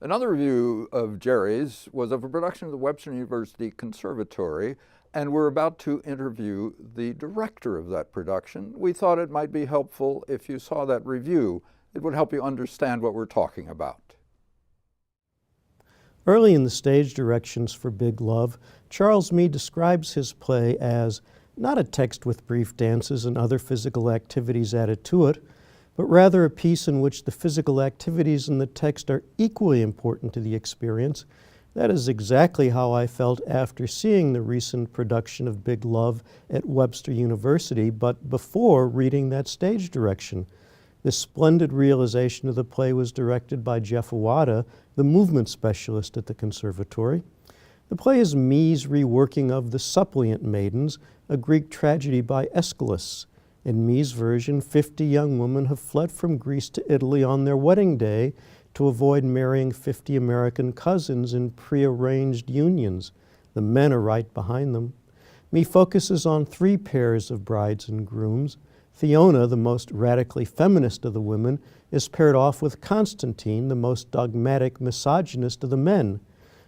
Another review of Jerry's was of a production of the Webster University Conservatory, and we're about to interview the director of that production. We thought it might be helpful if you saw that review. It would help you understand what we're talking about. Early in the stage directions for Big Love, Charles Mee describes his play as not a text with brief dances and other physical activities added to it, but rather a piece in which the physical activities in the text are equally important to the experience. That is exactly how I felt after seeing the recent production of Big Love at Webster University, but before reading that stage direction. This splendid realization of the play was directed by Jef Awada, the movement specialist at the conservatory. The play is Mee's reworking of The Suppliant Maidens, a Greek tragedy by Aeschylus. In Mee's version, 50 young women have fled from Greece to Italy on their wedding day to avoid marrying 50 American cousins in prearranged unions. The men are right behind them. Mee focuses on 3 pairs of brides and grooms. Theona, the most radically feminist of the women, is paired off with Constantine, the most dogmatic misogynist of the men.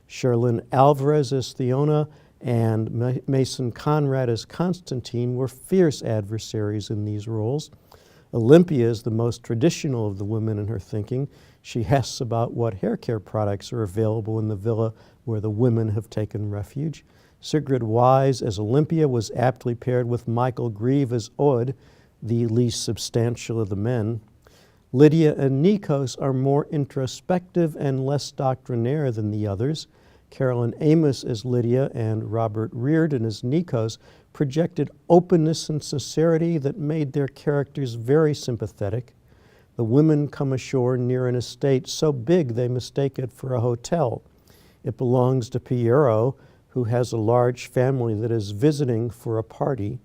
Sherlyn Alvarez as Theona and Mason Conrad as Constantine were fierce adversaries in these roles. Olympia is the most traditional of the women in her thinking. She asks about what hair care products are available in the villa where the women have taken refuge. Sigrid Wise as Olympia was aptly paired with Michael Grieve as Odd, the least substantial of the men. Lydia and Nikos are more introspective and less doctrinaire than the others. Carolyn Amos as Lydia and Robert Reardon as Nikos projected openness and sincerity that made their characters very sympathetic. The women come ashore near an estate so big they mistake it for a hotel. It belongs to Piero, who has a large family that is visiting for a party.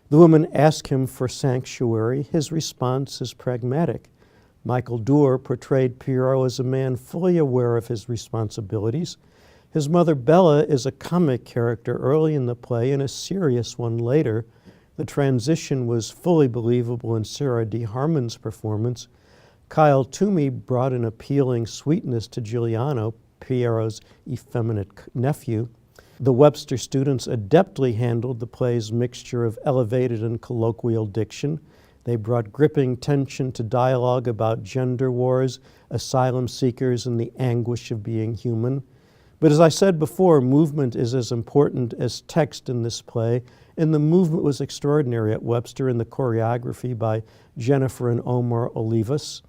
The women ask him for sanctuary. His response is pragmatic. Michael Dewar portrayed Piero as a man fully aware of his responsibilities. His mother Bella is a comic character early in the play and a serious one later. The transition was fully believable in Sarah D. Harmon's performance. Kyle Toomey brought an appealing sweetness to Giuliano, Piero's effeminate nephew. The Webster students adeptly handled the play's mixture of elevated and colloquial diction. They brought gripping tension to dialogue about gender wars, asylum seekers, and the anguish of being human. But as I said before, movement is as important as text in this play, and the movement was extraordinary at Webster in the choreography by Jennifer and Omar Olivas.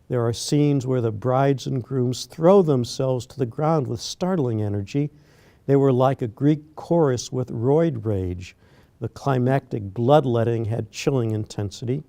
There are scenes where the brides and grooms throw themselves to the ground with startling energy. They were like a Greek chorus with roid rage. The climactic bloodletting had chilling intensity.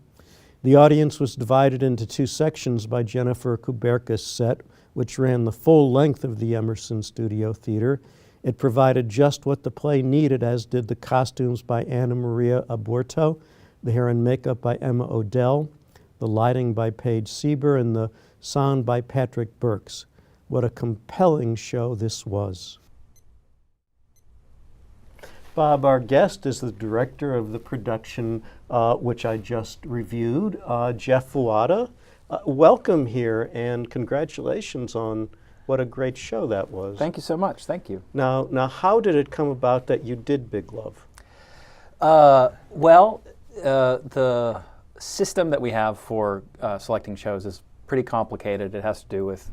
The audience was divided into 2 sections by Jennifer Kuberka's set, which ran the full length of the Emerson Studio Theater. It provided just what the play needed, as did the costumes by Anna Maria Aborto, the hair and makeup by Emma Odell, the lighting by Paige Sieber, and the sound by Patrick Burks. What a compelling show this was. Bob, our guest, is the director of the production, which I just reviewed, Jef Awada. Welcome here, and congratulations on what a great show that was. Thank you so much. Thank you. Now, how did it come about that you did Big Love? The system that we have for selecting shows is pretty complicated. It has to do with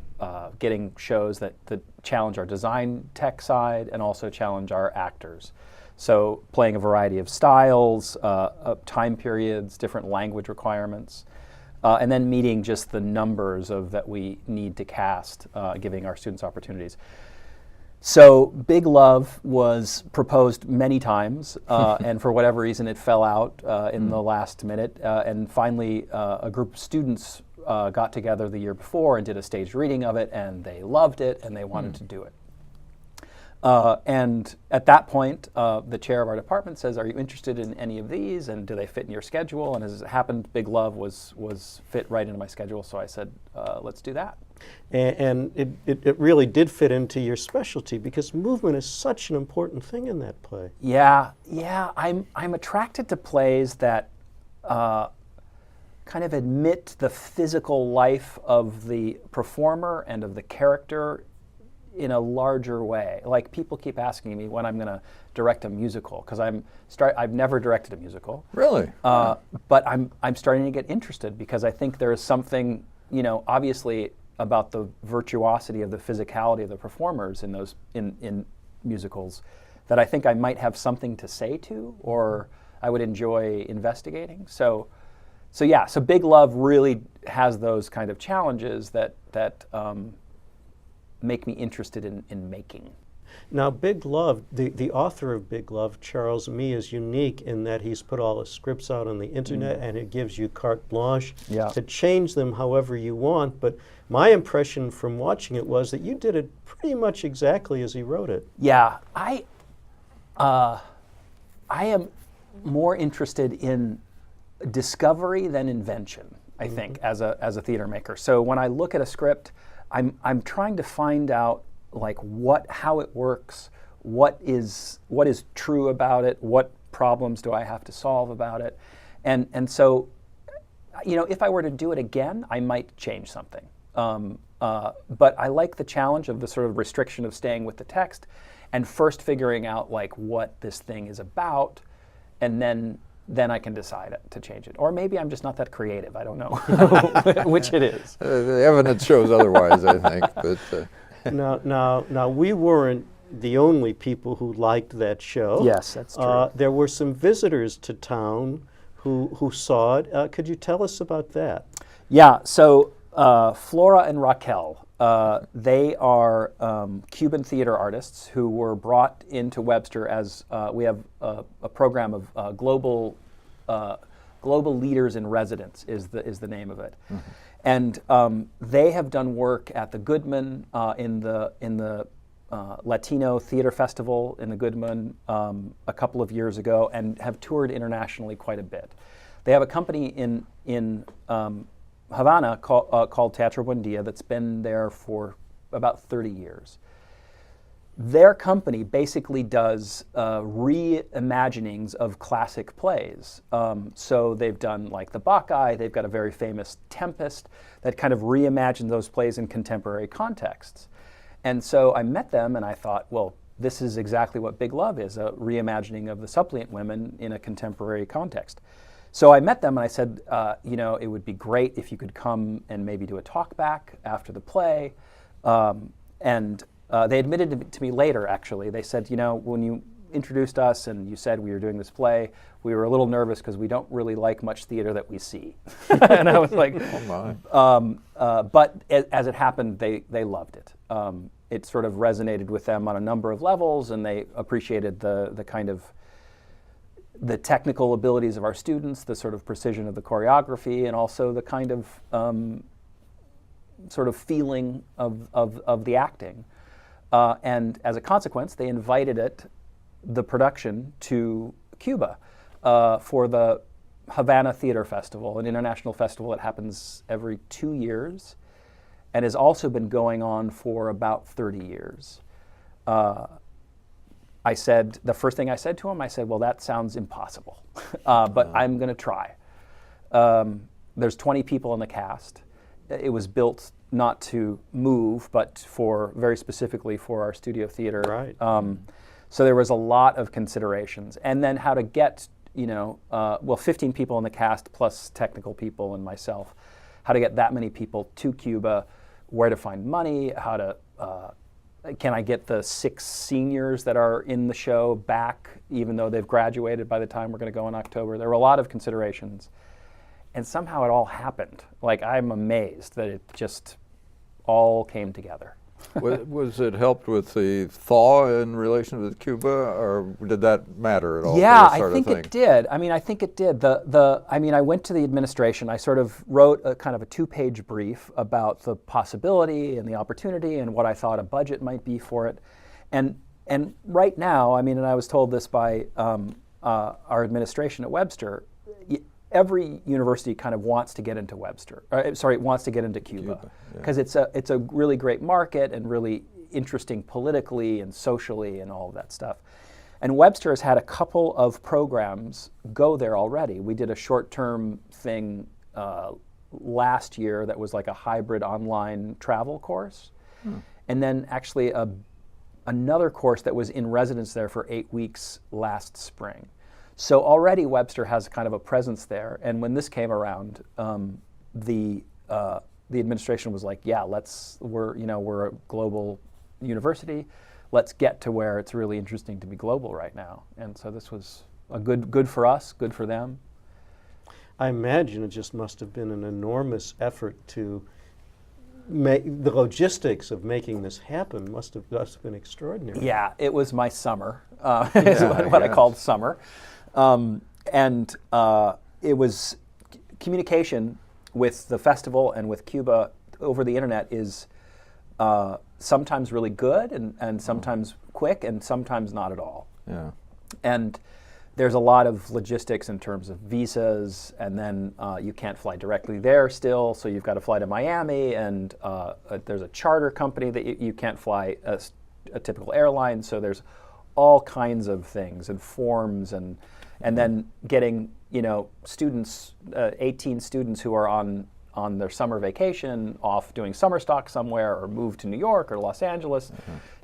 getting shows that challenge our design tech side and also challenge our actors. So playing a variety of styles, time periods, different language requirements. And then meeting just the numbers that we need to cast, giving our students opportunities. So Big Love was proposed many times, and for whatever reason it fell out in the last minute. And finally, a group of students got together the year before and did a staged reading of it, and they loved it, and they wanted to do it. And at that point, the chair of our department says, "Are you interested in any of these, and do they fit in your schedule?" And as it happened, Big Love was fit right into my schedule, so I said, "Let's do that." And it really did fit into your specialty, because movement is such an important thing in that play. Yeah. I'm attracted to plays that kind of admit the physical life of the performer and of the character in a larger way. Like, people keep asking me when I'm going to direct a musical, because I've never directed a musical. Really? But I'm starting to get interested, because I think there is something, obviously, about the virtuosity of the physicality of the performers in those in musicals that I think I might have something to say to, or I would enjoy investigating. So Big Love really has those kind of challenges that make me interested in making. Now, Big Love, the author of Big Love, Charles Mee, is unique in that he's put all the scripts out on the internet, and it gives you carte blanche to change them however you want. But my impression from watching it was that you did it pretty much exactly as he wrote it. Yeah, I am more interested in discovery than invention, I think, as a theater maker. So when I look at a script, I'm trying to find out like how it works, what is true about it, what problems do I have to solve about it, and so, if I were to do it again, I might change something. But I like the challenge of the sort of restriction of staying with the text, and first figuring out like what this thing is about, and then I can decide to change it. Or maybe I'm just not that creative. I don't know which it is. The evidence shows otherwise, I think. But Now, we weren't the only people who liked that show. Yes, that's true. There were some visitors to town who saw it. Could you tell us about that? Yeah, so Flora and Raquel, they are Cuban theater artists who were brought into Webster as we have a program of global leaders in residence is the name of it. Mm-hmm. And they have done work at the Goodman in the Latino Theater Festival in the Goodman a couple of years ago, and have toured internationally quite a bit. They have a company in Havana called Teatro Buendia that's been there for about 30 years. Their company basically does reimaginings of classic plays. So they've done like the Bacchae, they've got a very famous Tempest that kind of reimagined those plays in contemporary contexts. And so I met them and I thought, well, this is exactly what Big Love is, a reimagining of the suppliant women in a contemporary context. So I met them and I said, it would be great if you could come and maybe do a talk back after the play. They admitted to me later, actually. They said, when you introduced us and you said we were doing this play, we were a little nervous because we don't really like much theater that we see. And I was like, oh my. But as it happened, they loved it. It sort of resonated with them on a number of levels, and they appreciated the kind of the technical abilities of our students, the sort of precision of the choreography, and also the kind of sort of feeling of the acting. And as a consequence, they invited the production to Cuba for the Havana Theater Festival, an international festival that happens every 2 years and has also been going on for about 30 years. The first thing I said to him, I said, well, that sounds impossible, but I'm going to try. There's 20 people in the cast. It was built not to move, but very specifically for our studio theater. Right. So there was a lot of considerations. And then how to get, 15 people in the cast plus technical people and myself, how to get that many people to Cuba, where to find money, how to, can I get the 6 seniors that are in the show back, even though they've graduated by the time we're going to go in October. There were a lot of considerations. And somehow it all happened. Like, I'm amazed that it just all came together. Was it helped with the thaw in relation with Cuba, or did that matter at all? Yeah, I think it did. I think it did. I went to the administration. I sort of wrote a kind of a 2-page brief about the possibility and the opportunity and what I thought a budget might be for it. And right now, and I was told this by our administration at Webster, every university kind of wants to get into wants to get into Cuba, because it's a really great market and really interesting politically and socially and all of that stuff. And Webster has had a couple of programs go there already. We did a short-term thing last year that was like a hybrid online travel course. And then actually another course that was in residence there for 8 weeks last spring. So already Webster has kind of a presence there. And when this came around, the administration was like, yeah, we're a global university. Let's get to where it's really interesting to be global right now. And so this was a good for us, good for them. I imagine it just must have been an enormous effort to make the logistics of making this happen must have been extraordinary. Yeah, it was my summer, is what I called summer. And it was communication with the festival and with Cuba over the internet is sometimes really good and sometimes quick and sometimes not at all. Yeah. And there's a lot of logistics in terms of visas, and then you can't fly directly there still, so you've got to fly to Miami, and there's a charter company that you can't fly a typical airline, so there's all kinds of things and forms, and then getting students, 18 students who are on their summer vacation off doing summer stock somewhere or moved to New York or Los Angeles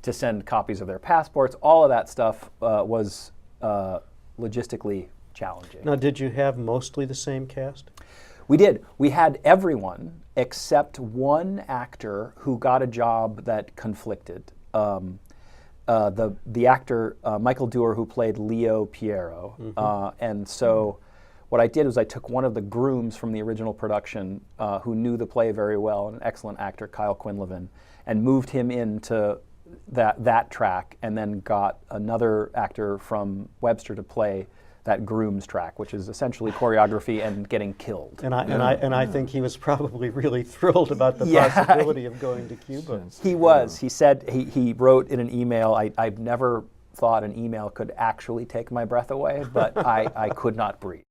to send copies of their passports. All of that stuff was logistically challenging. Now, did you have mostly the same cast? We did. We had everyone except one actor who got a job that conflicted. The actor, Michael Dewar, who played Leo Piero. And so what I did was I took one of the grooms from the original production who knew the play very well, an excellent actor, Kyle Quinlivan, and moved him into that track, and then got another actor from Webster to play that groom's track, which is essentially choreography and getting killed. And I think he was probably really thrilled about the possibility of going to Cuba. He was. He said, he wrote in an email, I've never thought an email could actually take my breath away, but I could not breathe.